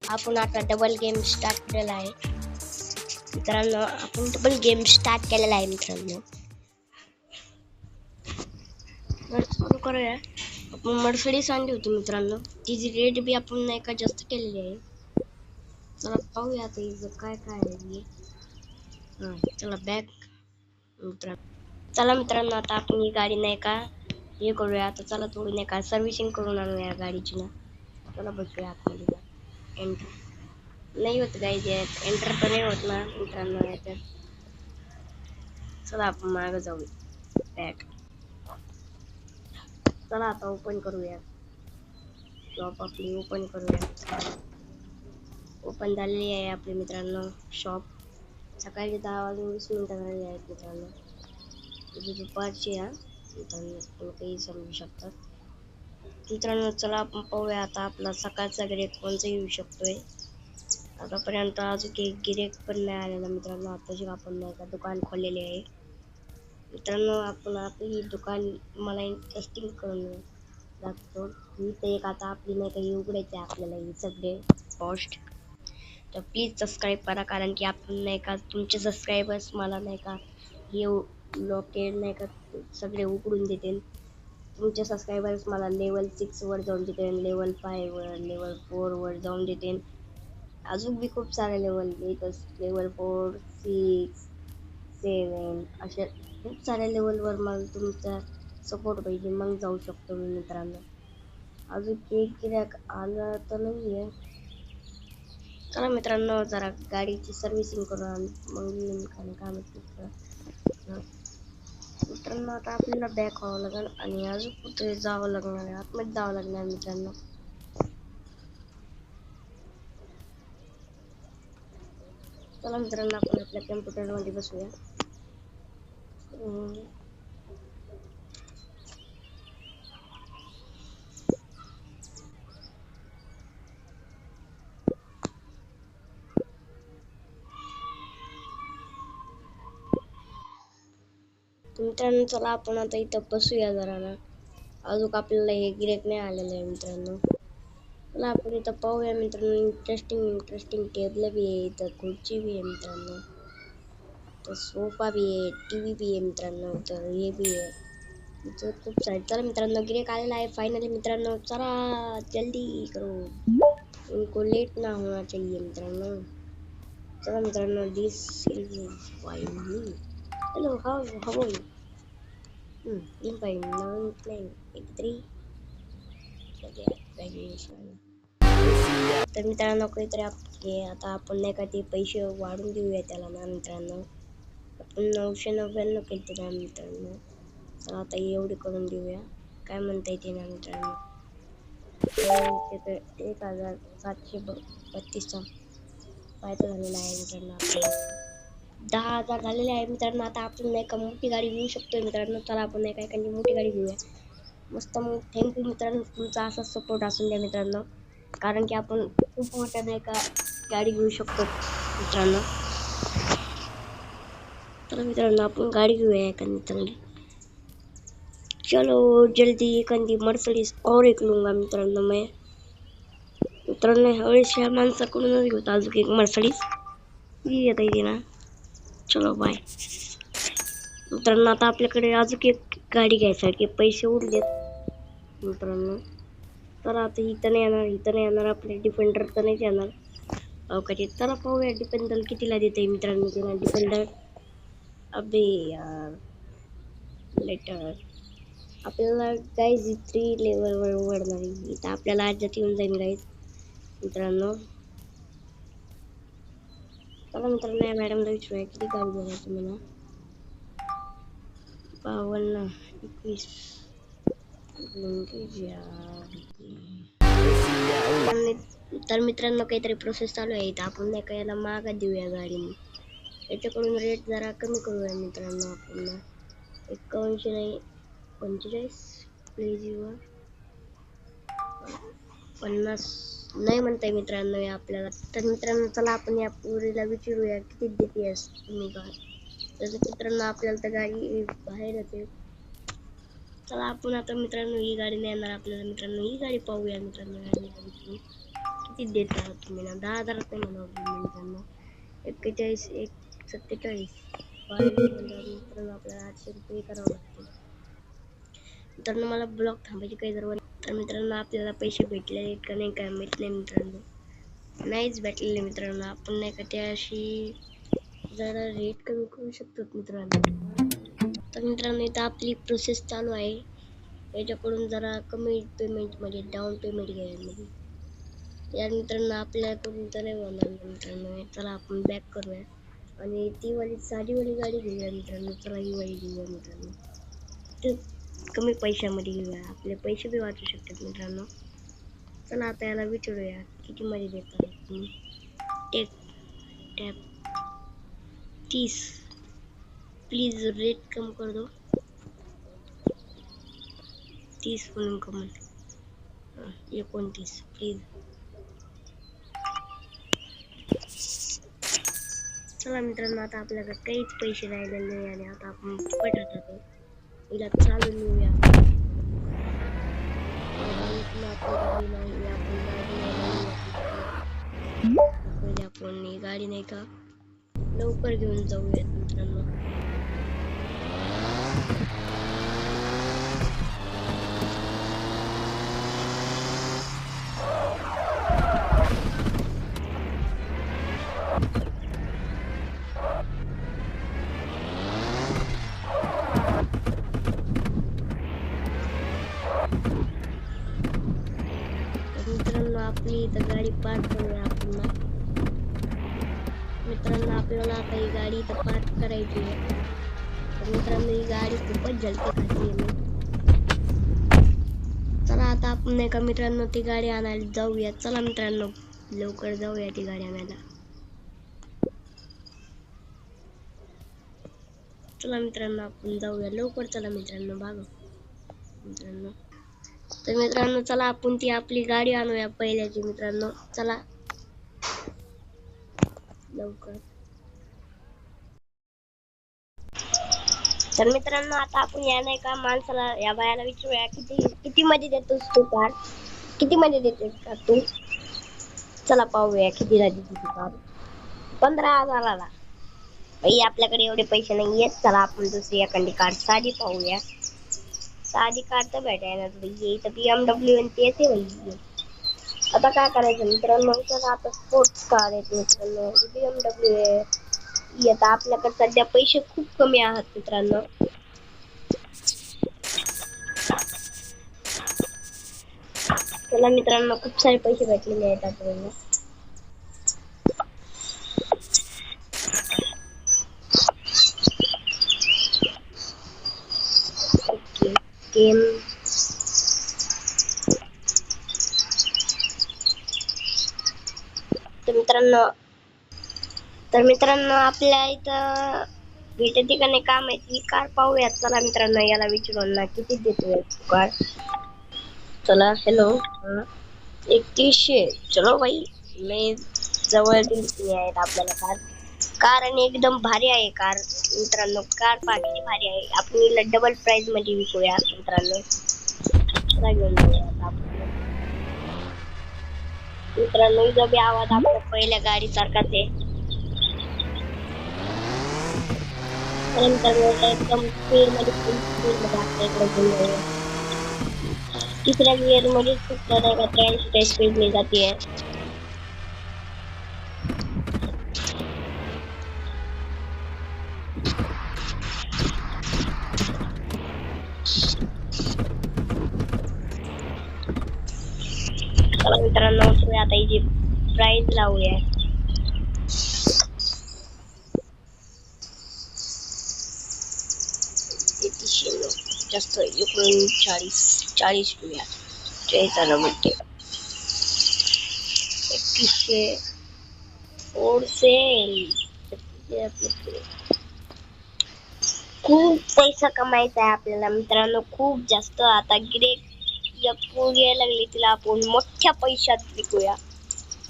आपण आता double game start केलेला आहे मित्रांनो. आपण डबल गेम स्टार्ट केलेला आहे मित्रांनो. चालू करूया. आपण मर्सिडीज आणली होती मित्रांनो. तिची रेट बी आपण नाही का जास्त केलेली आहे. चला पाहूया आता हिचं काय काय आहे. चला बॅक मित्रांनो. चला मित्रांनो आता आपण ही गाडी नाही का हे करूया. आता चला थोडी नाही का सर्व्हिसिंग करून आणूया गाडीची ना. चला बसूया आतमध्ये. एंटर नाही होत गाईज, एंटर पण नाही होत ना मित्रांनो याच्यात. चला आपण मागे जाऊ. बॅक. चला आता ओपन करूया. शॉप आपली ओपन करूया. ओपन झालेली आहे आपली मित्रांनो शॉप. सकाळी 10:20 झालेली आहेत मित्रांनो. तुझी दुपारची आहे मित्रांनो, तुम्ही काही समजू शकतात मित्रांनो. चला आपण पाहूया आता आपला सकाळचा गिऱ्हाईक कोणता येऊ शकतोय. आतापर्यंत अजून एक गिऱ्हाईक पण नाही आलेला मित्रांनो. आताची आपण नाही का दुकान खोललेले आहे मित्रांनो. आपण आपली दुकान मला इंटरेस्टिंग करून दाखवतो. ही ते एक आता आपली नाही का हे उघडायचे आपल्याला हे सगळे पोस्ट. तर प्लीज सबस्क्राईब करा, कारण की आपण नाही का तुमचे सबस्क्रायबर्स मला नाही का हे लोकेट नाही का सगळे उघडून देतील. तुमचे सबस्क्रायबर्स मला लेवल 6 वर जाऊन देतील, लेवल 5 वर, लेवल 4 वर जाऊन देतील. अजून बी खूप सारे लेवल येतच. लेवल 4, 6, 7 अशा खूप साऱ्या लेवलवर मला तुमचा सपोर्ट पाहिजे, मग जाऊ शकतो मी मित्रांनो. अजून एक गिऱ्हाईक आलं तर नाहीये. चला मित्रांनो जरा गाडीची सर्व्हिसिंग करून मग येईन काय मित्रांनो. आता आपल्याला बॅक व्हावं लागेल आणि अजून कुठे जावं लागणार आहे, आतमध्ये जावं लागणार मित्रांनो. चला मित्रांनो आपण आपल्या कम्प्युटरमध्ये बसूया. मित्रांनो चला आपण आता इथं बसूया जरा ना. अजून आपल्याला हे गिऱ्हाईक नाही आलेलं आहे मित्रांनो. चला आपण इथं पाहूया मित्रांनो. इंटरेस्टिंग टेबल बी आहे इथं, खुर्ची बी आहे मित्रांनो, तर सोफा भी आहे, टीव्ही भी आहे मित्रांनो, तर हे भी आहे इथं खूप सारे. चला मित्रांनो गिऱ्हाईक आलेला आहे फायनली मित्रांनो. चला जल्दी करो, उनको लेट ना होना चाहिए मित्रांनो. चला मित्रांनो दिस इज वाई मी. Hello how are you? I'm fine. Now I'm playing 83. तर मित्रांनो काहीतरी आता आपण नाही का ते पैसे वाढून देऊया त्याला ना मित्रांनो. आपण 999 केलते ना मित्रांनो. तर आता एवढे करून देऊया. काय म्हणता येते ना मित्रांनो. 1732 फायदा झालेला आहे मित्रांनो आपल्याला. 10,000 झालेले आहे मित्रांनो. आता आपण नाही का मोठी गाडी घेऊ शकतोय मित्रांनो. चला आपण नाही का एखादी मोठी गाडी घेऊया मस्त. मग थँक्यू मित्रांनो, तुमचा असाच सपोर्ट असून द्या मित्रांनो, कारण की आपण खूप मोठ्या नाही का गाडी घेऊ शकतो मित्रांनो. तर मित्रांनो आपण गाडी घेऊया एखादी चांगली. चलो जल्दी एखादी मर्सिडीज और एक लूंगा मित्रांनो मैं. मित्रांनो ह्यावेळेस ह्या माणसाकडूनच घेऊ अजून एक मर्सिडीज. ही येता येते ना. चलो बाय मित्रांनो. आता आपल्याकडे अजून एक गाडी घ्यायसाठी पैसे उरलेत मित्रांनो. तर आता इथं नाही येणार आपले डिफेंडर तर नाही येणार अवकाशात. चला पाहूया डिफेंडर कितीला देते मित्रांनो तिला डिफेंडर. अबे यार लेटर आपल्याला गाईज 3 लेवलवर वाढणार आहे. इथं आपल्याला आजच्यात येऊन जाईल गाईज मित्रांनो. चला मित्रांनो या मॅडमला विचारूया किती गाडी देणार तुम्हाला. 52, 21 तर मित्रांनो काहीतरी प्रोसेस चालू आहे इथं. आपण नाही का याला मागा देऊया गाडी, याच्याकडून रेट जरा कमी करूया मित्रांनो. आपण 51 नाही 45 प्लीज युअर 50 नाही म्हणताय मित्रांनो आपल्याला. तर मित्रांनो चला आपण या पोरीला विचारूया किती देतेस तुम्ही गाडी. तर मित्रांनो आपल्याला तर गाडी बाहेर येते. चला आपण आता मित्रांनो ही गाडी नाही येणार आपल्याला मित्रांनो. ही गाडी पाहूया मित्रांनो. किती देता तुम्ही ना 10,000 रुपये म्हणा मित्रांनो. 41 147 मित्रांनो आपल्याला 800 रुपये करावं लागतील. मित्रांनो मला ब्लॉक थांबायची काही जरूर तर मित्रांनो आपल्याला पैसे भेटले का नाही काय माहित नाही मित्रांनो. नाहीच भेटलेले मित्रांनो. आपण नाही का त्याशी जरा रेट कमी करू शकतो मित्रांनो. तर मित्रांनो इथं आपली प्रोसेस चालू आहे. याच्याकडून जरा कमी पेमेंटमध्ये डाऊन पेमेंट घ्यायमध्ये या मित्रांनो आपल्याकडून तर नाही होणार मित्रांनो. चला आपण बॅक करूया आणि ती वाली साधीवाली गाडी घेऊया मित्रांनो. चला ही वाली घेऊया मित्रांनो. तर कमी पैशामध्ये घेऊया. आपले पैसे बी वाचू शकतात मित्रांनो. चला आता याला विचारूया किती मध्ये देता तुम्ही. टेक टॅप 30 प्लीज रेट कम कर दो. 30 म्हणून कमन 29 प्लीज. चला मित्रांनो आता आपल्याकडे काहीच पैसे राहिलेले नाही आणि आता आपण फुकट राहतो. हिला चालू नेऊया. आपण ही गाडी नाही का लवकर घेऊन जाऊयात मित्रांनो. मित्रांनो आपली इथं गाडी पार्क करूया आपण ना. मित्रांनो आपल्याला आता ही गाडी इथं पार्क करायची आहे. तर मित्रांनो ही गाडी खूपच जलती खाती आहे. चला आता आपण नाही का मित्रांनो ती गाडी आणायला जाऊया. चला मित्रांनो लवकर जाऊया ती गाडी आणायला. चला मित्रांनो आपण जाऊया लवकर. चला मित्रांनो भागो मित्रांनो. तर मित्रांनो चला आपण ती आपली गाडी आणूया पहिल्याची मित्रांनो. चला लवकर. तर मित्रांनो आता आपण या नाही का माणसाला या बायाला विचारूया किती मध्ये देतोस तू कार. किती मध्ये देतोस का तू. चला पाहूया कितीला देते तू कार. 15,000ला. बाई आपल्याकडे एवढे पैसे नाही आहेत. चला आपण दुसरी एखादी कार साधी पाहूया. साधी कार तर भेटायला इथं BMW आणि तेच आहे भाई. आता काय करायचं मित्रांनो. तर आता स्पोर्ट्स कार आहेत मित्रांनो. BMW आहे. आता आपल्याकडे सध्या पैसे खूप कमी आहेत मित्रांनो. चला मित्रांनो खूप सारे पैसे भेटलेले आहेत आपल्याला. गेम तर मित्रांनो आपल्या इथं भेटते का नाही का माहिती. कार पाहूयात. चला मित्रांनो याला विचारून ना किती देतोय कार. चला हॅलो 3100. चलो भाई मी जवळ आहेत आपल्याला कार. कार आणि एकदम भारी आहे कार मित्रांनो. कार किती भारी आहे. आपण हिला डबल प्राइस मध्ये विकूया मित्रांनो. चला घेऊन जाऊया आता आपण मित्रांनो. जो बी आवाज आपल्या पहिल्या गाडी सारखाच आहे. एकदम स्पीड मध्ये आपल्याकडे घेऊन जाऊया. तिसऱ्या गिअर मध्ये खूप 83 स्पीड में जाती है. चला मित्रांनो आता हिची प्राइस लावूया. जास्त 39 रुपया 4100 और सेल. खूप पैसा कमायचा आहे आपल्याला मित्रांनो. खूप जास्त. आता गिरेक यायला लागली तिला आपण मोठ्या पैशात विकूया.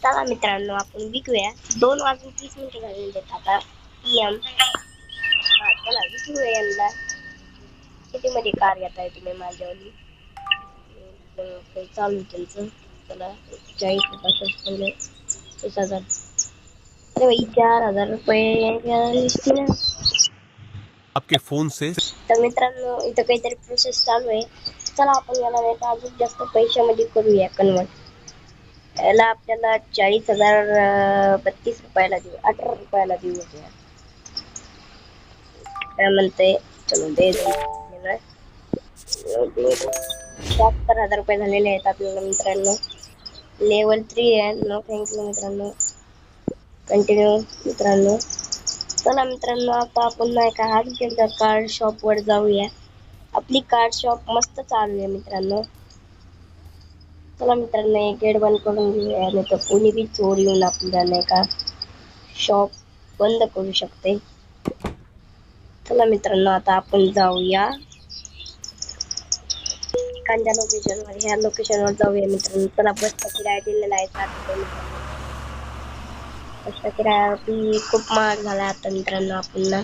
चला मित्रांनो आपण विकूया. 2:30 झालेले आहेत आता PM. चला विकूया यांना. किती मध्ये कार घेताय तुम्ही माझ्यावाली. चालू त्यांचं चला 40 पहिले 1000. अरे भाई 4000 रुपये दिसते ना. आपके फोन से तर मित्रांनो इथं काहीतरी प्रोसेस चालू आहे. चला आपण याला नाही का अजून जास्त पैशामध्ये करूया कन्वर्ट. याला आपल्याला 40,032 रुपयाला देऊ, 18 रुपयाला देऊ. काय म्हणते चलो दे दे 70,000 रुपये झालेले आहेत आपल्याला मित्रांनो. लेवल 3 आहे. नो थँक्यू मित्रांनो. कंटिन्यू मित्रांनो. चला मित्रांनो आता आपण नाही का त्यांच्या कार्ड शॉप वर जाऊया. आपली कार्ड शॉप मस्त चालू आहे मित्रांनो. चला मित्रांनो एक गेट बंद करून घेऊया, नाही तर कोणी बी चोर येऊन आपल्याला नाही का शॉप बंद करू शकते. चला मित्रांनो आता आपण जाऊया एखाद्या लोकेशनवर. ह्या लोकेशनवर जाऊया मित्रांनो. चला बसचा किराया दिलेला आहे 7 रुपये मित्रांनो. बसचा किराया बी खूप महाग झाला आता मित्रांनो. आपण ना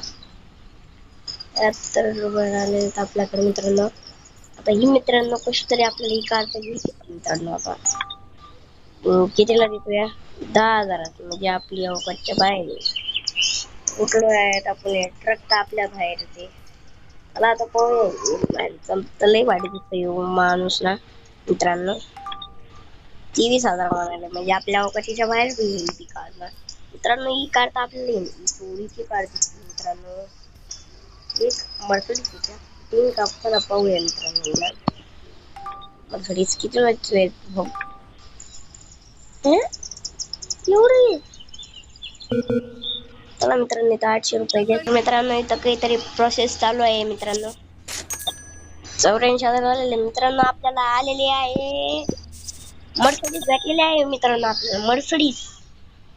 70 रुपये झाले आपल्याकडे मित्रांनो. आता ही मित्रांनो कशी तरी आपल्याला ही कार घ्यायची मित्रांनो. आता कितीला देतोया 10,000 म्हणजे आपली अवकाशच्या बाहेर. कुठलं आहेत आपण ट्रक तर आपल्या बाहेर ते. मला आता लय वाढी दिसतोय माणूस ना मित्रांनो. 23,000 म्हणाले म्हणजे आपल्या अवकाशीच्या बाहेर येईल ती कार ना मित्रांनो. ही कार तर आपल्याला येईल चोरीची कार दिसते मित्रांनो. एक मर्सिडीज होत्या 3 कापताना पाहूया मित्रांनो. मर्सिडीज किती वाजचे एवढी. चला मित्रांनो इथं 800 रुपये घ्या मित्रांनो. इथं काहीतरी प्रोसेस चालू आहे मित्रांनो. 84,000 आलेले मित्रांनो आपल्याला आलेले आहे. मर्सिडीज भेटलेली आहे मित्रांनो आपल्याला. मर्सिडीज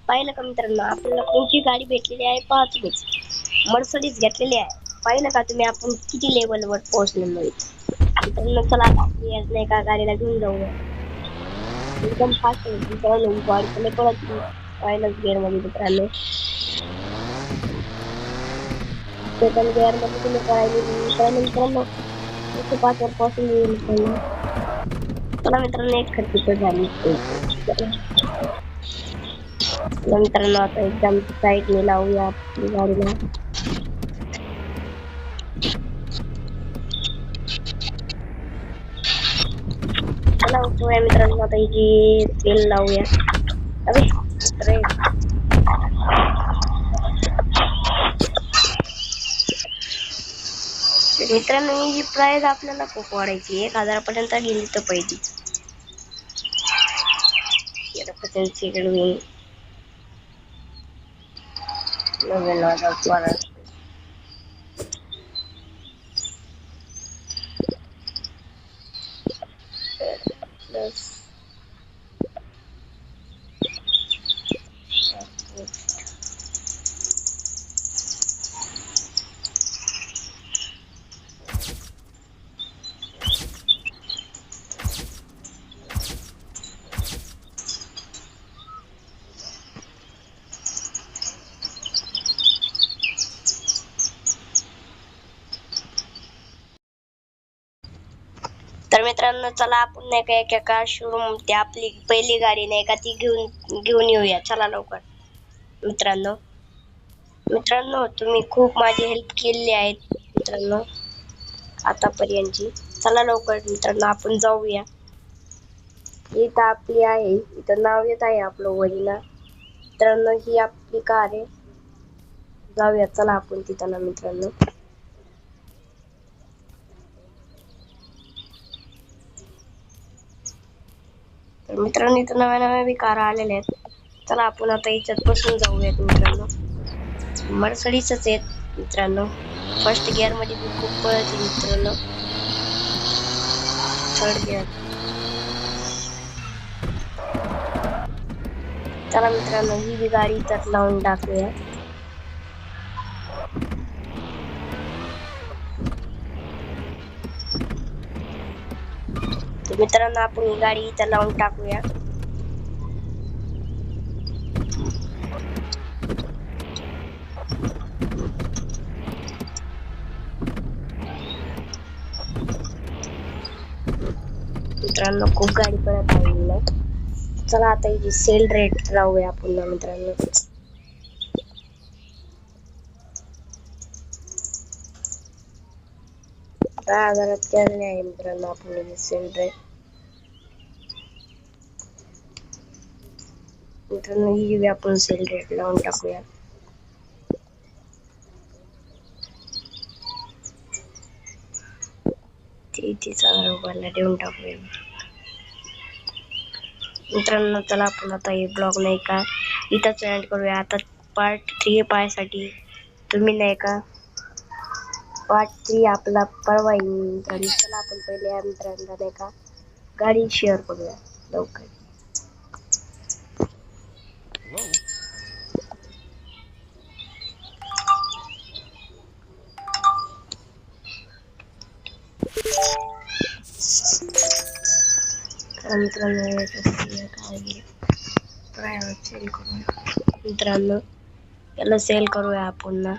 पाहिलं का मित्रांनो. आपल्याला कोणती गाडी भेटलेली आहे पहा तुम्हीच. मर्सिडीज घेतलेली आहे. पाहिलं का तुम्ही आपण किती लेवल वर पोहोचलेलो आहे मित्रांनो. चला आता नाही का गाडीला घेऊन जाऊया. एकदम फास्ट मित्रांनो. गाडी पळत पहिल्याच गिअर मध्ये मित्रांनो. सेकंड गिअर मध्ये तुम्ही पळायला मित्रांनो 105 वर पोहोचून येईल मित्रांनो. चला मित्रांनो एक खर्च झाली मित्रांनो. आता एकदम साईडने लावूया आपली गाडीला. चला उठूया मित्रांनो. आता हिची तेल लावूया. अरे मित्रांनो ही प्राइस आपल्याला खूप वाढायची. 1,000 पर्यंत गेली तर पाहिजे. तर मित्रांनो चला आपण नाही का एका कार शोरूम ते आपली पहिली गाडी नाही का ती घेऊन येऊया. चला लवकर मित्रांनो. मित्रांनो तुम्ही खूप माझी हेल्प केलेली आहे मित्रांनो आतापर्यंतची. चला लवकर मित्रांनो आपण जाऊया. इथं आपली आहे. इथं नाव येत आहे आपलं वरीला मित्रांनो. ही आपली कार आहे. जाऊया चला आपण तिथं ना मित्रांनो. तर मित्रांनो इथं नव्या बी कार आलेल्या आहेत. चला आपण आता याच्यात बसून जाऊयात मित्रांनो. मर्सिडीजच आहेत मित्रांनो. फर्स्ट गिअर मध्ये खूप पळते मित्रांनो. Third gear. चला मित्रांनो ही बी गाडी इथं लावून टाकूया. मित्रांनो आपण ही गाडी इथं लावून टाकूया. मित्रांनो खूप गाडी पळत आहे. चला आता ही सेल रेट लावूया पुन्हा मित्रांनो. 10,000 केले आहे मित्रांनो आपण ही सेल रेट. मित्रांनो ही आपण सेल रेट लावून टाकूया. ती 30,000 देऊन टाकूया मित्रांनो. चला आपण आता हे ब्लॉग नाही का इथंच एंड करूया. आता पार्ट 3 पाहायसाठी तुम्ही नाही का पार्ट 3 आपला परवा येईल. चला आपण पहिले मित्रांना नाही का गाडी शेअर करूया लवकर. मित्रांनो याला सेल करूया आपण ना.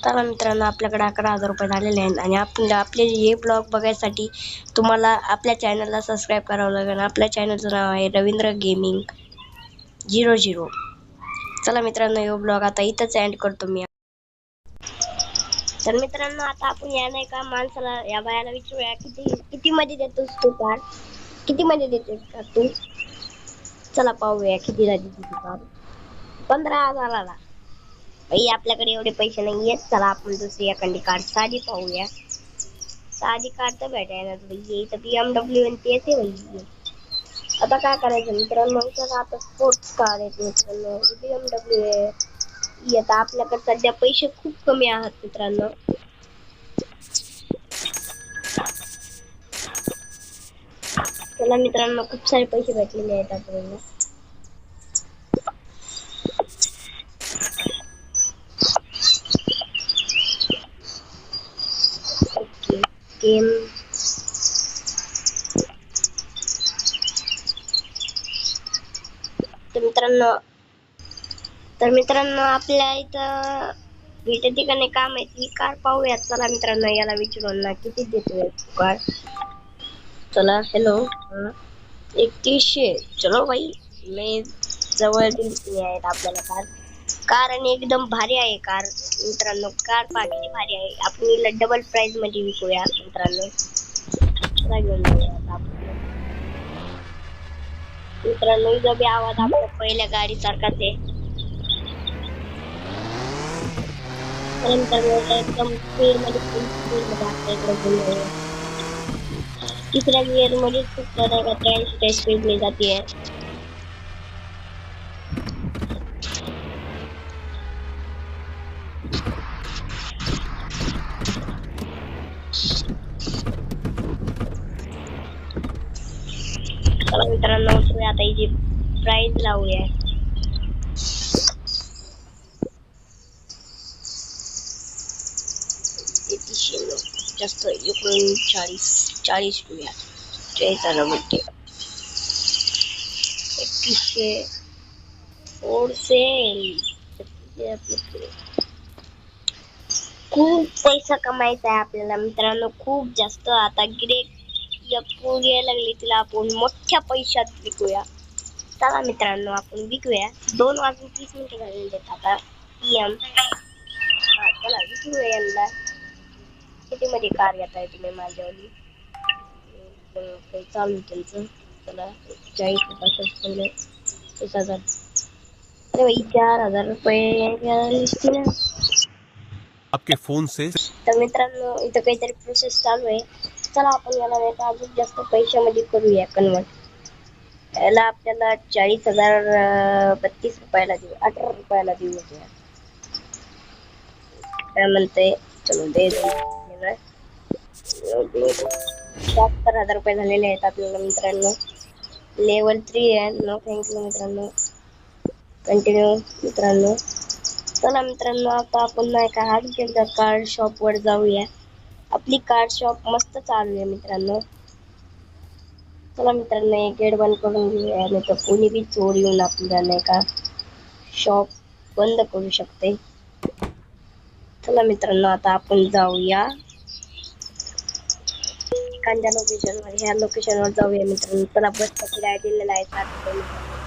तर मित्रांनो आपल्याकडे 11,000 रुपये झालेले आहेत आणि आपण आपले हे ब्लॉग बघायसाठी तुम्हाला आपल्या चॅनलला सबस्क्राईब करावं लागेल. आपल्या चॅनलचं नाव आहे रवींद्र गेमिंग 00. चला मित्रांनो हे ब्लॉग आता इथंच एंड करतो मी. तर मित्रांनो आता आपण या नाही का माणसाला या बायाला विचारूया किती मध्ये देतोस तू कार. किती मध्ये देतोस का तू. चला पाहूया कितीला देते ती कार. 15,000ला. बाई आपल्याकडे एवढे पैसे नाही आहेत. चला आपण दुसरी एखादी कार साधी पाहूया. साधी कार तर भेटायला पाहिजे. इथं BMW आणि तेच आहे भाई. आता काय करायचं मित्रांनो. आता स्पोर्ट्स कार आहेत मित्रांनो. BMW आहे. आता आपल्याकडे सध्या पैसे खूप कमी आहेत मित्रांनो. चला मित्रांनो खूप सारे पैसे भेटलेले आहेत आपल्याला. ओके गेम तर मित्रांनो आपल्या इथं भेटते का नाही काम आहे. ही कार पाहूयात. चला मित्रांनो याला विचारून ना किती देतोय कार. चला हॅलो 3100. चलो भाई लय जवळ दिली आहेत आपल्याला कार. कार आणि एकदम भारी आहे कार मित्रांनो. कार किती भारी आहे. आपण हिला डबल प्राइस मध्ये विकूया मित्रांनो. चला घेऊन जाऊया आता आपण. मित्रांनो जो बी आवाज आपल्या पहिल्या गाडी सारखाच आहे. एकदम स्पीड मध्ये आपल्या इकडे घेऊन तिसऱ्या गिअर मध्ये खूप ट्रेन स्पीड ने जाती है. चला मित्रांनो आता हिची प्राइस लावूया. जास्त 39 रुपया 40,000 2100 फोर सेल. खूप पैसा कमायचा आहे आपल्याला मित्रांनो. खूप जास्त. आता गिरेक यायला लागली तिला आपण मोठ्या पैशात विकूया. चला मित्रांनो आपण विकूया. 2:30 झालेले आहेत आता PM. चला विकूया यांना. किती मध्ये कार घेताय तुम्ही माझ्यावाली. चालू त्यांचं. चला 40,000 अरे भाई 4,000 रुपये. आपके फोन से तर मित्रांनो इथं काहीतरी प्रोसेस चालू आहे. चला आपण याला नाही का अजून जास्त पैशामध्ये करूया कन्वर्ट. याला आपल्याला 40,000 32 रुपयाला देऊ. 18 रुपयाला देऊ. काय म्हणते. चलो दे 70,000 रुपये झालेले आहेत आपल्याला मित्रांनो. लेवल 3 आहे. नो थँक्यू मित्रांनो. कंटिन्यू मित्रांनो. चला मित्रांनो आता आपण नाही का हा कार शॉप वर जाऊया. आपली कार शॉप मस्त चालू आहे मित्रांनो. चला मित्रांनो गेट बंद करून घेऊया. नाही तर कोणी बी चोर येऊन आपल्याला नाही का शॉप बंद करू शकते. चला मित्रांनो, आता आपण जाऊया एखाद्या लोकेशनवर. ह्या लोकेशनवर जाऊया मित्रांनो. चला, बसचा किराया दिलेला आहे 60 रुपये मित्रांनो.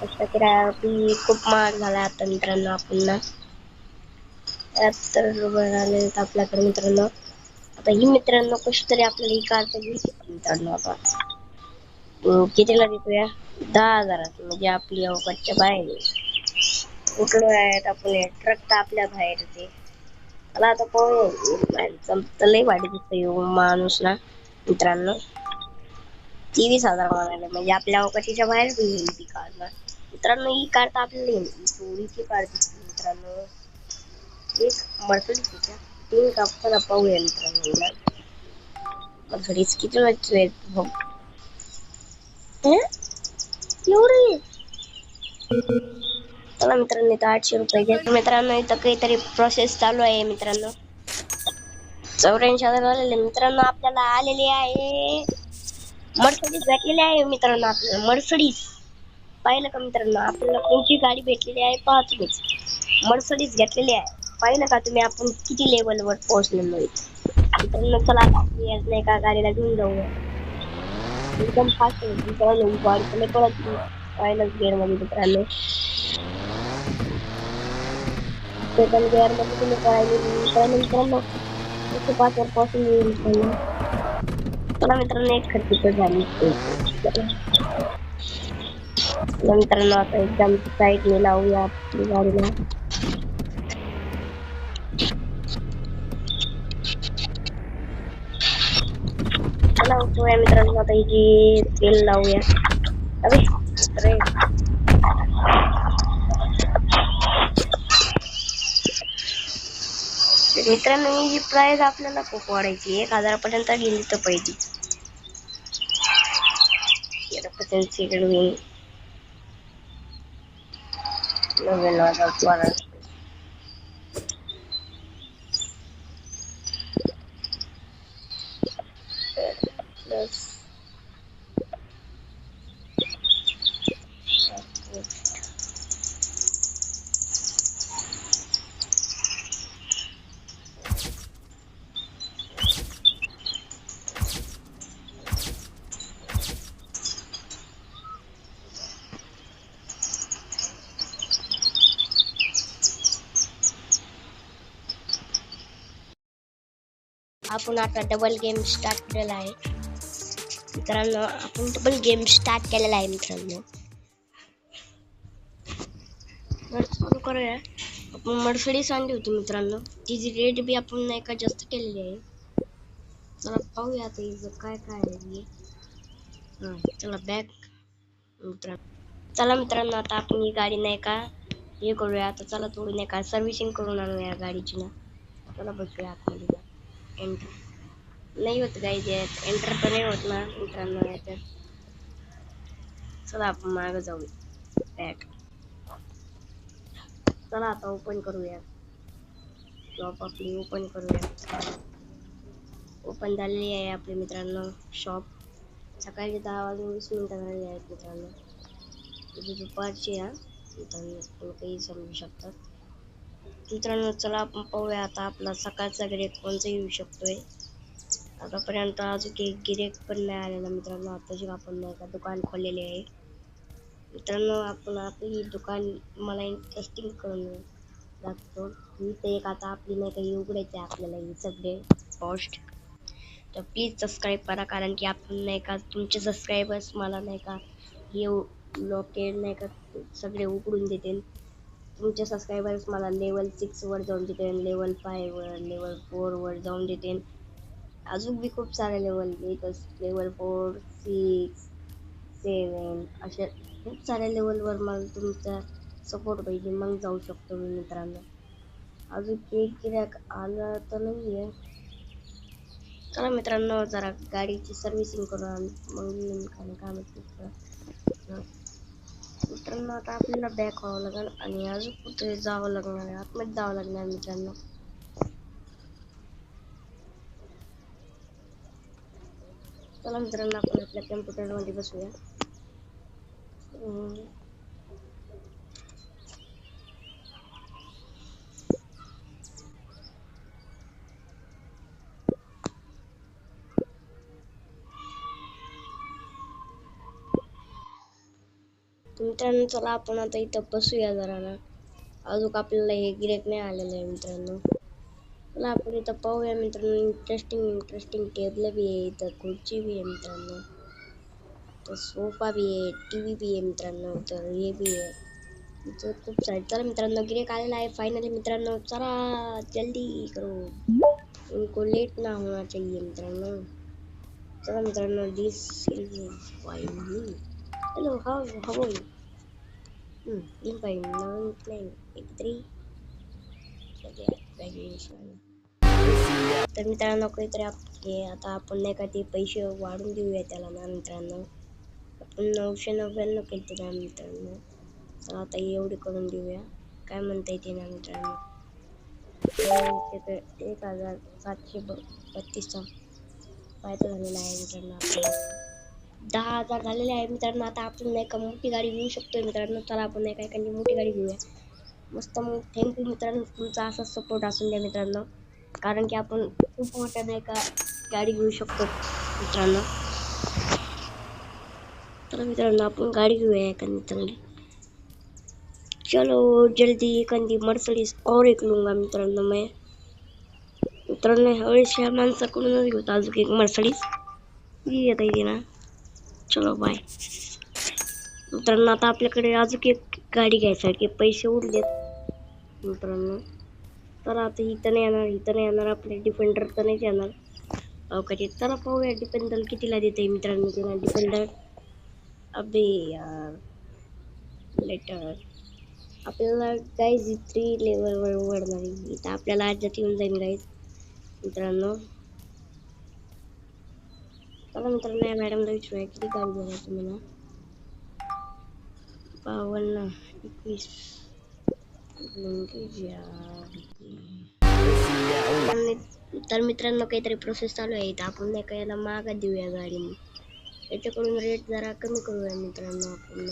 बसचा किराया बी खूप महाग झाला आता मित्रांनो. आपण ना 70 रुपये आले आपल्याकडे मित्रांनो. आता ही मित्रांनो कशी तरी आपल्याला ही कार तर घ्यायची मित्रांनो. आता कितीला देतोया? 10,000. म्हणजे आपली अवकाशच्या बाहेर कुठलं आहेत आपण. ट्रक तर आपल्या बाहेर ते. मला आता पाहूया लय वाढी दिसतो माणूस ना मित्रांनो. 23,000 म्हणाले, म्हणजे आपल्या अवकाशीच्या बाहेर येईल ती कार ना मित्रांनो. ही कार तर आपल्याला येईल. चोरीची कार दिसते मित्रांनो. एक मर्सडीज तीन कापताना पाहूया मित्रांनो. मर्सडीज किती वाजचे एवढे. चला मित्रांनो, इथं 800 रुपये घ्या मित्रांनो. इथं काहीतरी प्रोसेस चालू आहे मित्रांनो. 84,000 आलेले मित्रांनो. आपल्याला आलेले आहे मर्सडीज भेटलेली आहे मित्रांनो. आपल्याला मर्सडीज पाहिलं का मित्रांनो. आपल्याला कोणती गाडी भेटलेली आहे पहा तुम्ही. मर्सडीज घेतलेली आहे. पाहिलं का तुम्ही आपण किती लेवलवर पोहोचलेलो आहे मित्रांनो. चला आता आपण नाही का गाडीला घेऊन जाऊया. एकदम फास्ट मित्रांनो. गाडी तर लय पळत पाहिलंच गेअर मध्ये मित्रांनो. सेकंड गिअर मध्ये तुम्ही पळायला मित्रांनो 105 वर पासून येईल मित्रांनो. चला मित्रांनो, एक खर्च तर झाली मित्रांनो. आता एकदम साईडने लावूया आपली गाडीला. चला उठूया मित्रांनो. आता हिची तेल लावूया. अरे मित्रांनो, ही प्राइस आपल्याला खूप वाढायची. 1,000 पर्यंत गेली तर पाहिजे. 99,000 प्लस आपण आता डबल गेम स्टार्ट केलेला आहे मित्रांनो. आपण डबल गेम स्टार्ट केलेला आहे मित्रांनो. सुरू करूया. आपण मर्सिडीज आणली होती मित्रांनो. तिची रेट बी आपण नाही का जास्त केलेली आहे. चला पाहूया आता हिचं काय काय आहे. चला बॅक मित्रांनो. चला मित्रांनो, आता आपण ही गाडी नाही का हे करूया. आता चला थोडी नाही का सर्व्हिसिंग करून आणूया गाडीची ना. चला बसूया आतमध्ये. एंटर नाही होत गाईज. एंटर तर नाही होत ना मित्रांनो याच्यात. चला आपण मागे जाऊ. बॅक. चला आता ओपन करूया. शॉप आपली ओपन करूया. ओपन झालेली आहे आपली मित्रांनो शॉप. सकाळी 10 वाजून 20 मिनिटं झालेली आहेत मित्रांनो. तुझी दुपारची मित्रांनो, तुम्ही काही समजू शकतात मित्रांनो. चला आपण पाहूया आता आपला सकाळचा गिरेक कोणचा येऊ शकतोय. आतापर्यंत अजून एक गिरेक पण नाही आलेला मित्रांनो. आता आपण नाही का दुकान खोललेले आहे मित्रांनो. आपण आपली दुकान मला इंटरेस्टिंग करून दाखवतो. ही तर एक आता आपली नाही का उघडायचे आपल्याला ही सगळे पोस्ट. तर प्लीज सबस्क्राईब करा, कारण की आपण नाही का तुमचे सबस्क्रायबर्स मला नाही का हे लोकेल नाही का सगळे उघडून देतील. तुमचे सबस्क्रायबर्स मला लेवल 6 वर जाऊन देतील, लेवल 5 वर, लेवल 4 वर जाऊन देतील. अजून बी खूप सारे लेवल लेवल 4, 6, 7 अशा खूप साऱ्या लेवलवर मला तुमचा सपोर्ट पाहिजे. मग जाऊ शकतो मी मित्रांनो. अजून एक गिऱ्हाईक आलं तर नाहीये. चला मित्रांनो, जरा गाडीची सर्व्हिसिंग करून मग येईन काय मित्रांनो. आता आपल्याला बॅक व्हावं लागेल आणि अजून कुठे जावं लागणार आहे. आतमध्ये जावं लागणार मित्रांनो. चला मित्रांनो, आपण आपल्या कम्प्युटरमध्ये बसूया. तर मित्रांनो चला आपण आता इथं बसूया जरा ना. अजून आपल्याला हे गिऱ्हाईक नाही आलेलं आहे मित्रांनो. चला आपण इथं पाहूया मित्रांनो. इंटरेस्टिंग टेबल भी आहे इथं, खुर्ची भी आहे मित्रांनो, तर सोफा भी आहे, टीव्ही भी आहे मित्रांनो, तर हे भी आहे इथं खूप सारे. चला मित्रांनो गिऱ्हाईक आलेला आहे फायनली मित्रांनो. चला जल्दी करो, उनको लेट ना होना चाहिए मित्रांनो. चला मित्रांनो this is fine. Hello how are you? I'm fine. Now I'm playing 83. Graduation. तर मित्रांनो काहीतरी आता आपण नाही का ते पैसे वाढून देऊया त्याला ना मित्रांनो. आपण 999 केलते ना मित्रांनो. तर आता एवढे करून देऊया. काय म्हणता येते ना मित्रांनो. 1732चा फायदा झालेला आहे मित्रांनो आपल्याला. 10,000 झालेले आहे मित्रांनो. आता आपण नाही का मोठी गाडी घेऊ शकतोय मित्रांनो. चला आपण नाही का एखादी मोठी गाडी घेऊया मस्त. मग थँक्यू मित्रांनो, तुमचा असाच सपोर्ट असून द्या मित्रांनो, कारण की आपण खूप मोठ्या नाही का गाडी घेऊ शकतो मित्रांनो. तर मित्रांनो आपण गाडी घेऊया एखादी चांगली. चलो जल्दी एखादी मर्सिडीज और एक लूंगा मित्रांनो मैं. मित्रांनो ह्यावेळेस ह्या माणसाकडूनच घेऊ अजून एक मर्सिडीज. ही येता येते ना. चलो बाय मित्रांनो. आता आपल्याकडे अजून एक गाडी घ्यायसाठी पैसे उरलेत मित्रांनो. तर आता इथं नाही येणार आपले डिफेंडर तर नाही येणार अवकाशात. चला पाहूया डिफेंडर कितीला देते मित्रांनो तिला डिफेंडर. अबे यार लेटर आपल्याला गाईज 3 लेवलवर वाढणार आहे. इथं आपल्याला आजच्यात येऊन जाईल गाईज मित्रांनो. चला मित्रांनो या मॅडमला विचारूया किती गाडी देणार तुम्ही ना. 52 21 तर मित्रांनो काहीतरी प्रोसेस चालू आहे इथं. आपण नाही का याला मागा देऊया गाडी. याच्याकडून रेट जरा कमी करूया मित्रांनो आपण.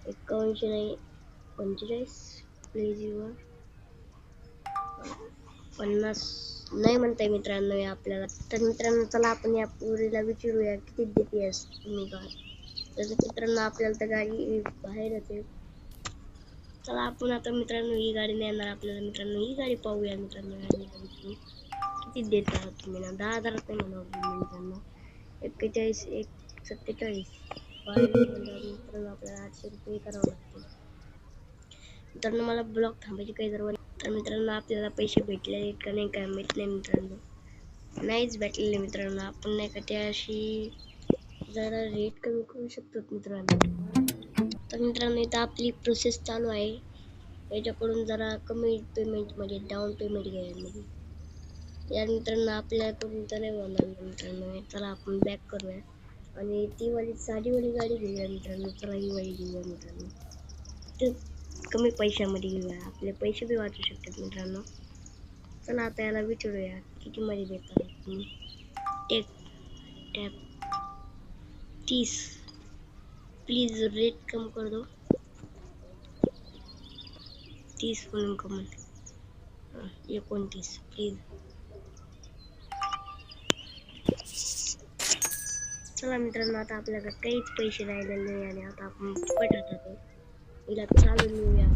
51 नाही 45 प्लीज युअर 50 नाही म्हणताय मित्रांनो या आपल्याला. तर मित्रांनो चला आपण या पोरीला विचारूया किती देतेस तुम्ही का. तर मित्रांनो आपल्याला तर गाडी बाहेरच आहे. चला आपण आता मित्रांनो ही गाडी नाही येणार आपल्याला मित्रांनो. ही गाडी पाहूया मित्रांनो. किती देता तुम्ही ना. 10,000 नाही म्हणा मित्रांनो. 41 147 मित्रांनो आपल्याला 800 रुपये करावं लागतील मित्रांनो. मला ब्लॉक थांबायची काही जरूर. तर मित्रांनो आपल्याला पैसे भेटले का नाही काय माहित नाही मित्रांनो. नाहीच भेटलेले मित्रांनो. आपण नाही का त्याशी जरा रेट कमी करू शकतो मित्रांनो. तर मित्रांनो इथं आपली प्रोसेस चालू आहे. याच्याकडून जरा कमी पेमेंटमध्ये डाऊन पेमेंट घ्यायला या मित्रांनो. आपल्याकडून तर नाही होणार मित्रांनो. चला आपण बॅक करूया आणि ती वाली साधीवाली गाडी घेऊया मित्रांनो. चला ही वाली घेऊया मित्रांनो. तर कमी पैशामध्ये घेऊया. आपले पैसे बी वाचू शकतात मित्रांनो. चला आता याला विचारूया किती मध्ये देता तुम्ही. टेक टॅप 30 प्लीज रेट कम कर दो. 30 म्हणून कमन 29 प्लीज. चला मित्रांनो आता आपल्याकडे काहीच पैसे राहिलेले नाही आणि आता आपण फुकट राहतो. हिला चालू नेऊया.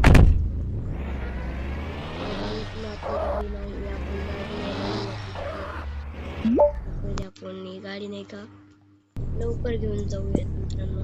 आपण ही गाडी नाही का लवकर घेऊन जाऊयात मित्रांनो.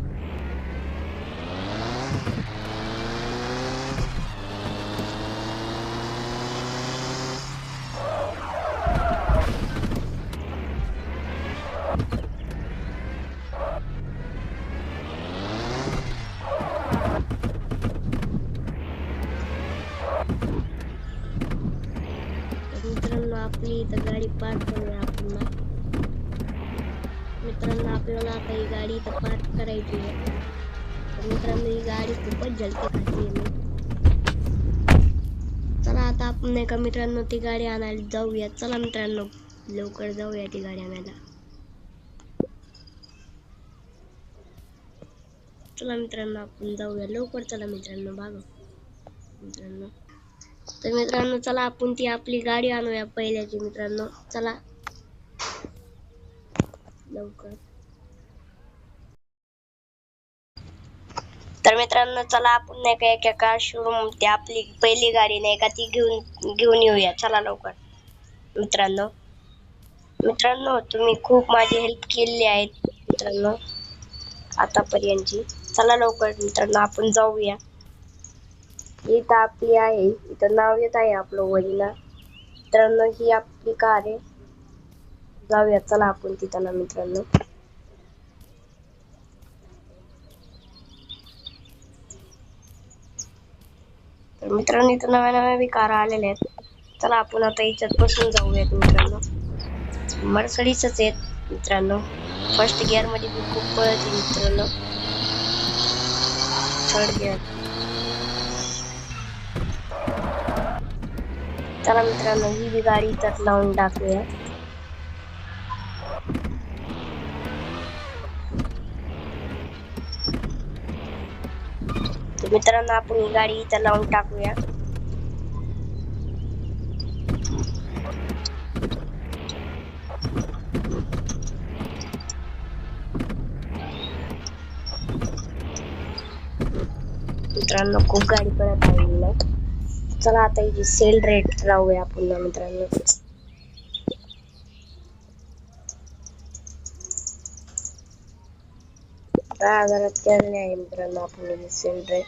मित्रांनो आपली इथं गाडी पार्क करूया आपण ना. मित्रांनो आपल्याला आता ही गाडी इथं पार्क करायची आहे. तर मित्रांनो ही गाडी खूपच झलके खाती आहे. चला आता आपण नाही का मित्रांनो ती गाडी आणायला जाऊया. चला मित्रांनो लवकर जाऊया ती गाडी आणायला. चला मित्रांनो आपण जाऊया लवकर. चला मित्रांनो बघा मित्रांनो. तर मित्रांनो चला आपण ती आपली गाडी आणूया पहिल्याची मित्रांनो. चला लवकर. तर मित्रांनो चला आपण नाही का एका शोरूम ती आपली पहिली गाडी नाही का ती घेऊन येऊया. चला लवकर मित्रांनो. मित्रांनो तुम्ही खूप माझी हेल्प केलेली आहे मित्रांनो आतापर्यंतची. चला लवकर मित्रांनो आपण जाऊया. इथं आपली आहे, इथं नाव येत आहे आपलं वरीला. मित्रांनो ही आपली कार आहे. जाऊया चला आपण तिथं ना मित्रांनो. तर मित्रांनो इथं नव्या नव्या बी कार आलेल्या आहेत. चला आपण आता याच्यात बसून जाऊयात मित्रांनो. मर्सिडीजच आहेत मित्रांनो. फर्स्ट गिअर मध्ये बी खूप पळते मित्रांनो. Third gear. चला मित्रांनो ही बी गाडी इथं लावून टाकूया. तर मित्रांनो आपण ही गाडी इथं लावून टाकूया. मित्रांनो खूप गाडी पळत आहे. चला आता हिची सेल रेट लावूया आपण मित्रांनो. 10,000 केले आहे मित्रांनो आपण हिची सेल रेट.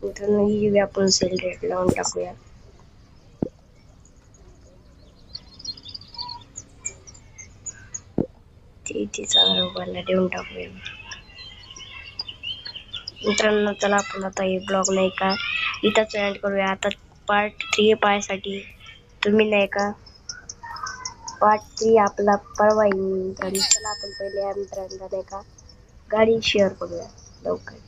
मित्रांनो ही बी आपण सेल रेट लावून टाकूया. ती 30,000 रुपयाला देऊन टाकूया. मित्रांनो चला आपण आता हे ब्लॉग नाही का इथंच एंड करूया. आता पार्ट 3 पाहायसाठी तुम्ही नाही का पार्ट 3 आपला परवा येईल. चला आपण पहिले या मित्रांना नाही का गाडी शेअर करूया लवकर.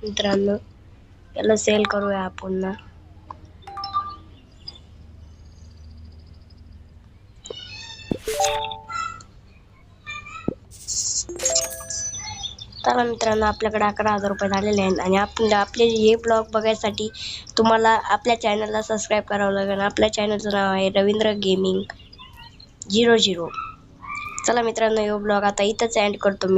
मित्रांनो याला सेल करूया आपण ना. तर मित्रांनो आपल्याकडे 11,000 रुपये झालेले आहेत आणि आपण आपले हे ब्लॉग बघायसाठी तुम्हाला आपल्या चॅनलला सबस्क्राईब करावं लागेल. आपल्या चॅनलचं नाव आहे रवींद्र गेमिंग 00. चला मित्रांनो हे ब्लॉग आता इथंच एंड करतो मी.